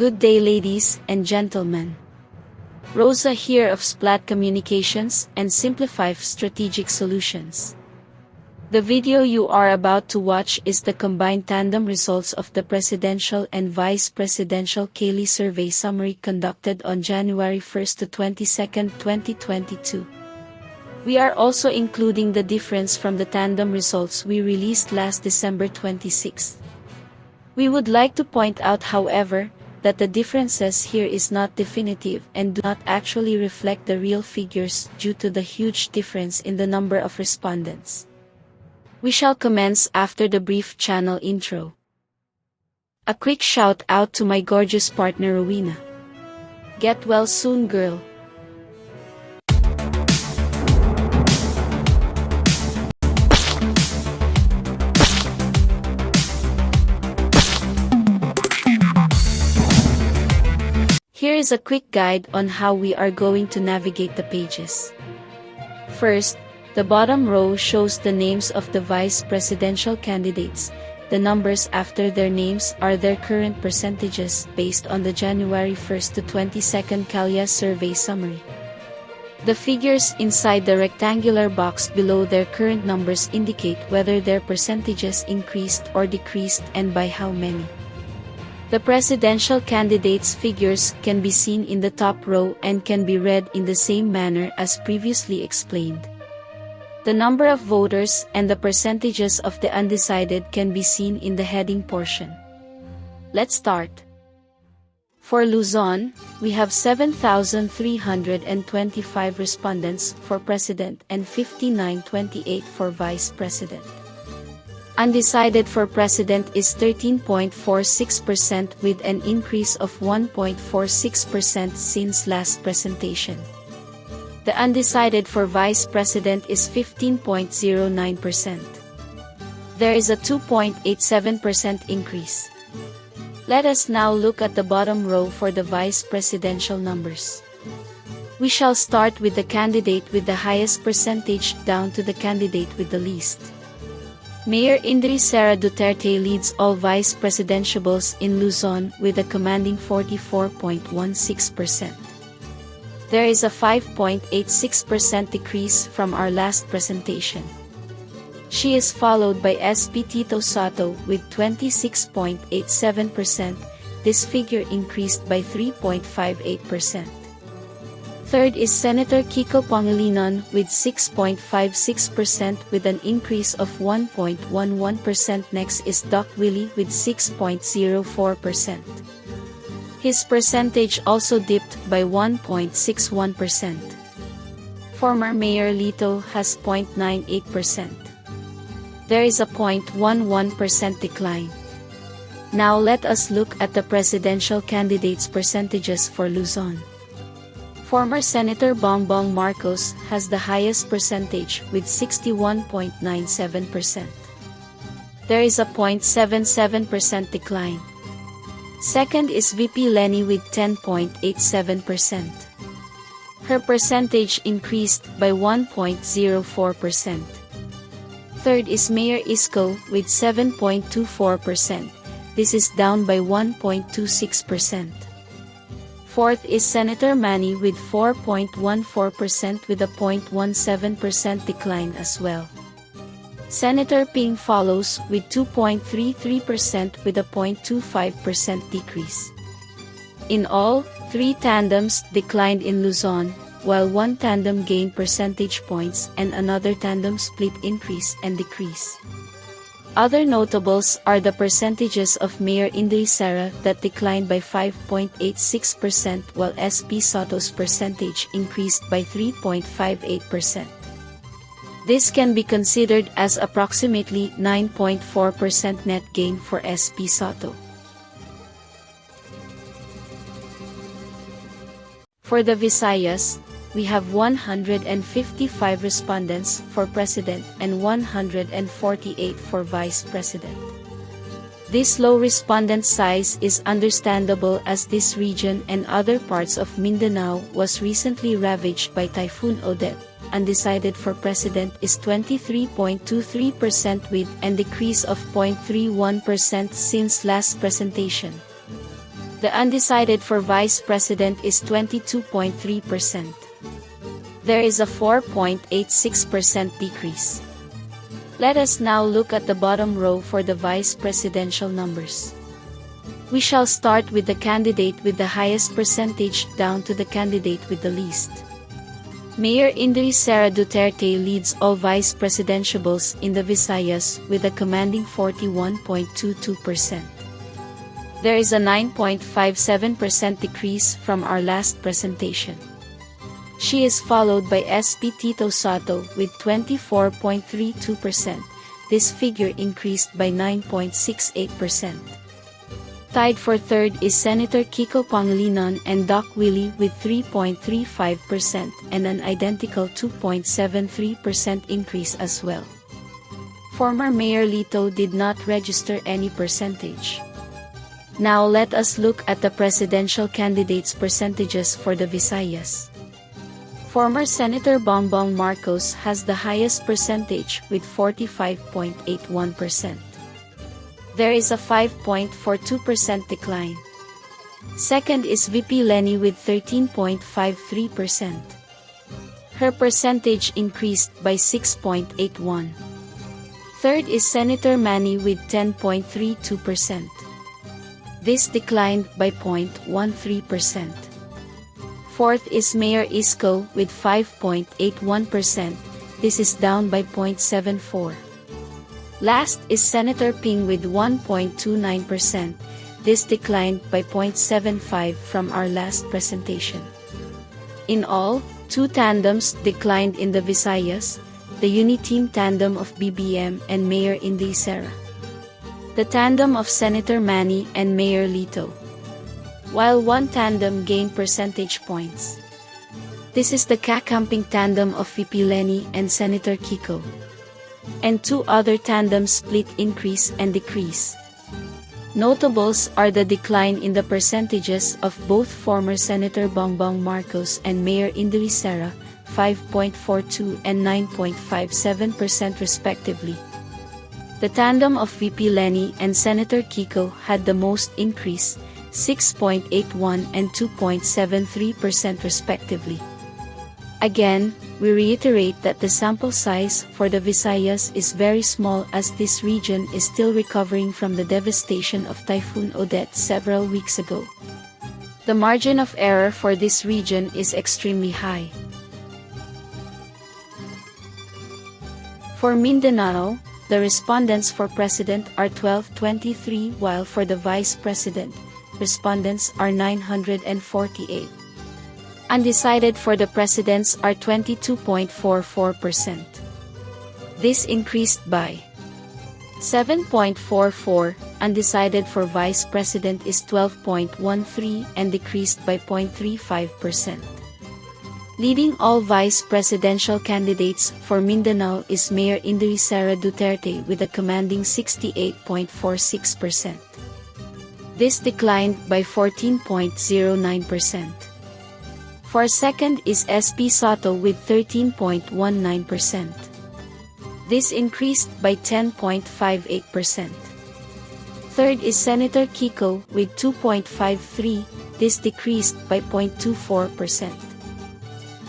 Good day, ladies and gentlemen. Rosa here of Splat Communications and Simplify Strategic Solutions. The video you are about to watch is the combined tandem results of the Presidential and Vice Presidential Kalye survey summary conducted on January 1 to 22, 2022. We are also including the difference from the tandem results we released last December 26. We would like to point out, however, that the differences here is not definitive and do not actually reflect the real figures due to the huge difference in the number of respondents. We shall commence after the brief channel intro. A quick shout out to my gorgeous partner Rowena. Get well soon, girl. Here is a quick guide on how we are going to navigate the pages. First, the bottom row shows the names of the vice presidential candidates. The numbers after their names are their current percentages based on the January 1 to 22 Kalye survey summary. The figures inside the rectangular box below their current numbers indicate whether their percentages increased or decreased and by how many. The presidential candidates' figures can be seen in the top row and can be read in the same manner as previously explained. The number of voters and the percentages of the undecided can be seen in the heading portion. Let's start. For Luzon, we have 7,325 respondents for president and 5,928 for vice president. Undecided for president is 13.46% with an increase of 1.46% since last presentation. The undecided for vice president is 15.09%. There is a 2.87% increase. Let us now look at the bottom row for the vice presidential numbers. We shall start with the candidate with the highest percentage down to the candidate with the least. Mayor Inday Sara Duterte leads all vice presidentiables in Luzon with a commanding 44.16%. There is a 5.86% decrease from our last presentation. She is followed by SP Tito Sotto with 26.87%. This figure increased by 3.58%. Third is Senator Kiko Pangilinan with 6.56% with an increase of 1.11%. Next is Doc Willie with 6.04%. His percentage also dipped by 1.61%. Former Mayor Lito has 0.98%. There is a 0.11% decline. Now let us look at the presidential candidates' percentages for Luzon. Former Senator Bongbong Marcos has the highest percentage with 61.97%. There is a 0.77% decline. Second is VP Leni with 10.87%. Her percentage increased by 1.04%. Third is Mayor Isko with 7.24%. This is down by 1.26%. Fourth is Senator Manny with 4.14% with a 0.17% decline as well. Senator Ping follows with 2.33% with a 0.25% decrease. In all, 3 tandems declined in Luzon, while 1 tandem gained percentage points and another tandem split increase and decrease. Other notables are the percentages of Mayor Inday Sara that declined by 5.86% while SP Sotto's percentage increased by 3.58%. This can be considered as approximately 9.4% net gain for SP Sotto. For the Visayas, we have 155 respondents for president and 148 for vice president. This low respondent size is understandable as this region and other parts of Mindanao was recently ravaged by Typhoon Odette. Undecided for president is 23.23% with a decrease of 0.31% since last presentation. The undecided for Vice President is 22.3%. There is a 4.86% decrease. Let us now look at the bottom row for the vice presidential numbers. We shall start with the candidate with the highest percentage down to the candidate with the least. Mayor Inday Sara Duterte leads all vice presidentiables in the Visayas with a commanding 41.22%. There is a 9.57% decrease from our last presentation. She is followed by SP Tito Sotto with 24.32%. This figure increased by 9.68%. Tied for third is Senator Kiko Pangilinan and Doc Willie with 3.35% and an identical 2.73% increase as well. Former Mayor Lito did not register any percentage. Now let us look at the presidential candidates' percentages for the Visayas. Former Senator Bongbong Marcos has the highest percentage with 45.81%. There is a 5.42% decline. Second is VP Leni with 13.53%. Her percentage increased by 6.81. Third is Senator Manny with 10.32%. This declined by 0.13%. Fourth is Mayor Isko with 5.81%. This is down by 0.74. Last is Senator Ping with 1.29%. This declined by 0.75 from our last presentation. In all, 2 tandems declined in the Visayas, the Uniteam tandem of BBM and Mayor Inday Sara, the tandem of Senator Manny and Mayor Lito, while 1 tandem gained percentage points. This is the kakamping tandem of VP Leni and Senator Kiko. And 2 other tandems split increase and decrease. Notables are the decline in the percentages of both former Senator Bongbong Marcos and Mayor Inday Sara, 5.42 and 9.57% respectively. The tandem of VP Leni and Senator Kiko had the most increase, 6.81 and 2.73% respectively. Again, we reiterate that the sample size for the Visayas is very small as this region is still recovering from the devastation of Typhoon Odette several weeks ago. The margin of error for this region is extremely high. For Mindanao, the respondents for President are 1223 while for the Vice President, respondents are 948. Undecided for the presidents are 22.44%. This increased by 7.44, undecided for Vice President is 12.13 and decreased by 0.35%. Leading all vice presidential candidates for Mindanao is Mayor Inday Sara Duterte with a commanding 68.46%. This declined by 14.09%. For second is SP Sotto with 13.19%. This increased by 10.58%. Third is Senator Kiko with 2.53, this decreased by 0.24%.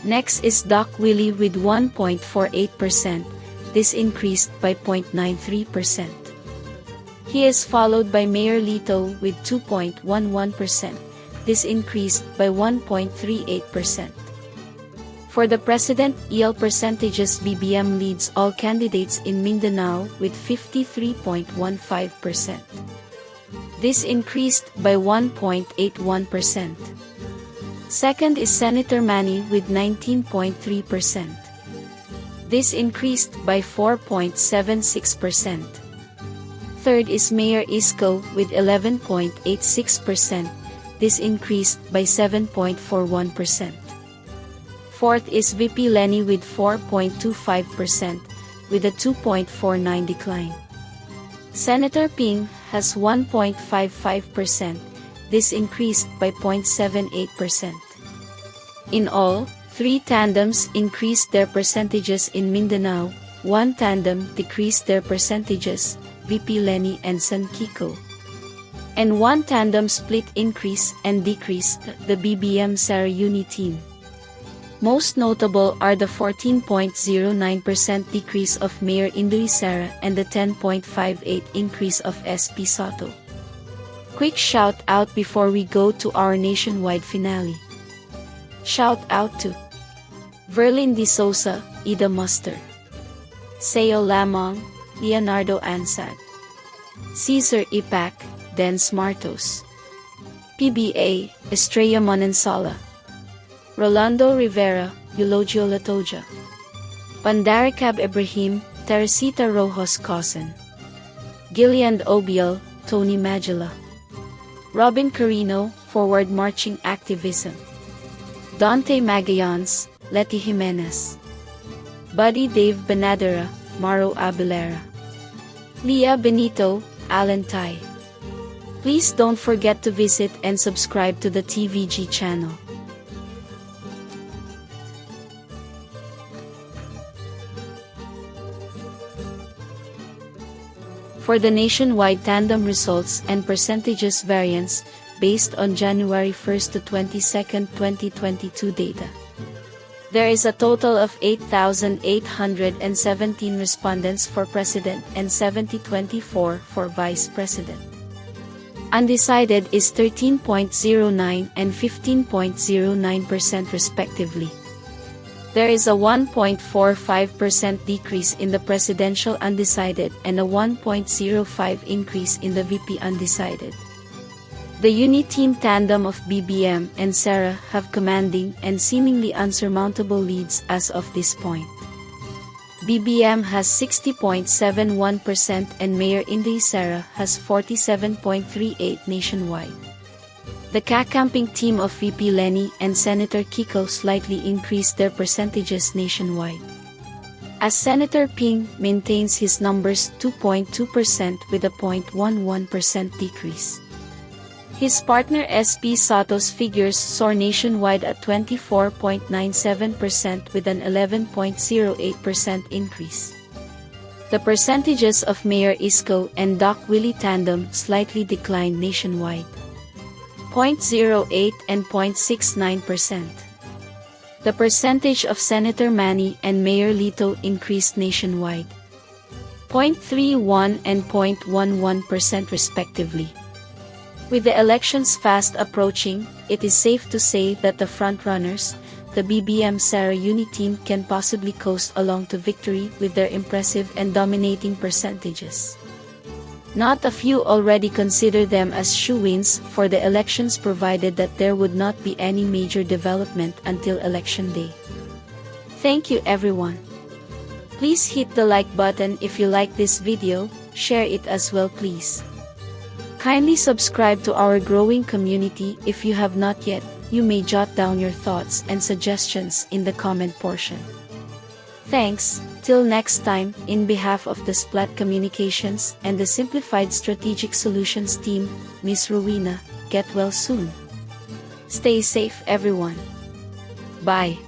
Next is Doc Willie with 1.48%, this increased by 0.93%. He is followed by Mayor Lito with 2.11%, this increased by 1.38%. For the President EL percentages, BBM leads all candidates in Mindanao with 53.15%. This increased by 1.81%. Second is Senator Manny with 19.3%. This increased by 4.76%. Third is Mayor Isko with 11.86%. This increased by 7.41%. Fourth is VP Leni with 4.25%, with a 2.49 decline. Senator Ping has 1.55%, this increased by 0.78%. In all, 3 tandems increased their percentages in Mindanao, 1 tandem decreased their percentages, VP Leni and Sen Kiko. and 1 tandem split increase and decreased the BBM-Sara Uni team. Most notable are the 14.09% decrease of Mayor Inday Sara and the 10.58% increase of SP Soto. Quick shout out before we go to our nationwide finale. Shout out to Verlin De Souza, Ida Muster, Seo Lamong, Leonardo Ansad, Cesar Ipac, Dens Martos, PBA, Estrella Monensala, Rolando Rivera, Eulogio Latoja, Pandaricab Ibrahim, Teresita Rojas Cosen, Gillian Obiel, Tony Magilla, Robin Carino, Forward Marching Activism, Dante Magallanes, Leti Jimenez, Buddy Dave Benadera, Maro Abilera, Leah Benito, Alan Tai. Please don't forget to visit and subscribe to the TVG channel. For the nationwide tandem results and percentages variance based on January 1 to 22, 2022 data. There is a total of 8,817 respondents for President and 7,024 for Vice President. Undecided is 13.09% and 15.09% respectively. There is a 1.45% decrease in the presidential undecided and a 1.05% increase in the VP undecided. The uni-team tandem of BBM and Sara have commanding and seemingly unsurmountable leads as of this point. BBM has 60.71% and Mayor Inday Sara has 47.38% nationwide. The kakamping team of VP Lenny and Senator Kiko slightly increased their percentages nationwide, as Senator Ping maintains his numbers 2.2% with a 0.11% decrease. His partner SP Soto's figures soar nationwide at 24.97% with an 11.08% increase. The percentages of Mayor Isko and Doc Willie tandem slightly declined nationwide, 0.08% and 0.69%. The percentage of Senator Manny and Mayor Lito increased nationwide, 0.31% and 0.11% respectively. With the elections fast approaching, it is safe to say that the frontrunners, the BBM-Sara Uni team, can possibly coast along to victory with their impressive and dominating percentages. Not a few already consider them as shoo-ins for the elections provided that there would not be any major development until election day. Thank you everyone. Please hit the like button if you like this video, share it as well please. Kindly subscribe to our growing community if you have not yet. You may jot down your thoughts and suggestions in the comment portion. Thanks, till next time, in behalf of the Splat Communications and the Simplified Strategic Solutions team, Miss Rowena, get well soon. Stay safe everyone. Bye.